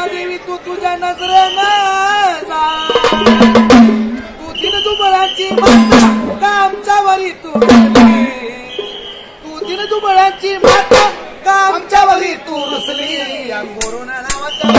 देवी तू तुझ्या नजरेनं जा तू दिन दुबळाची माता का आमच्यावरी तू तू दिन दुबळाची माता का आमच्यावरी तू रुसली या कोरोना नावाच्या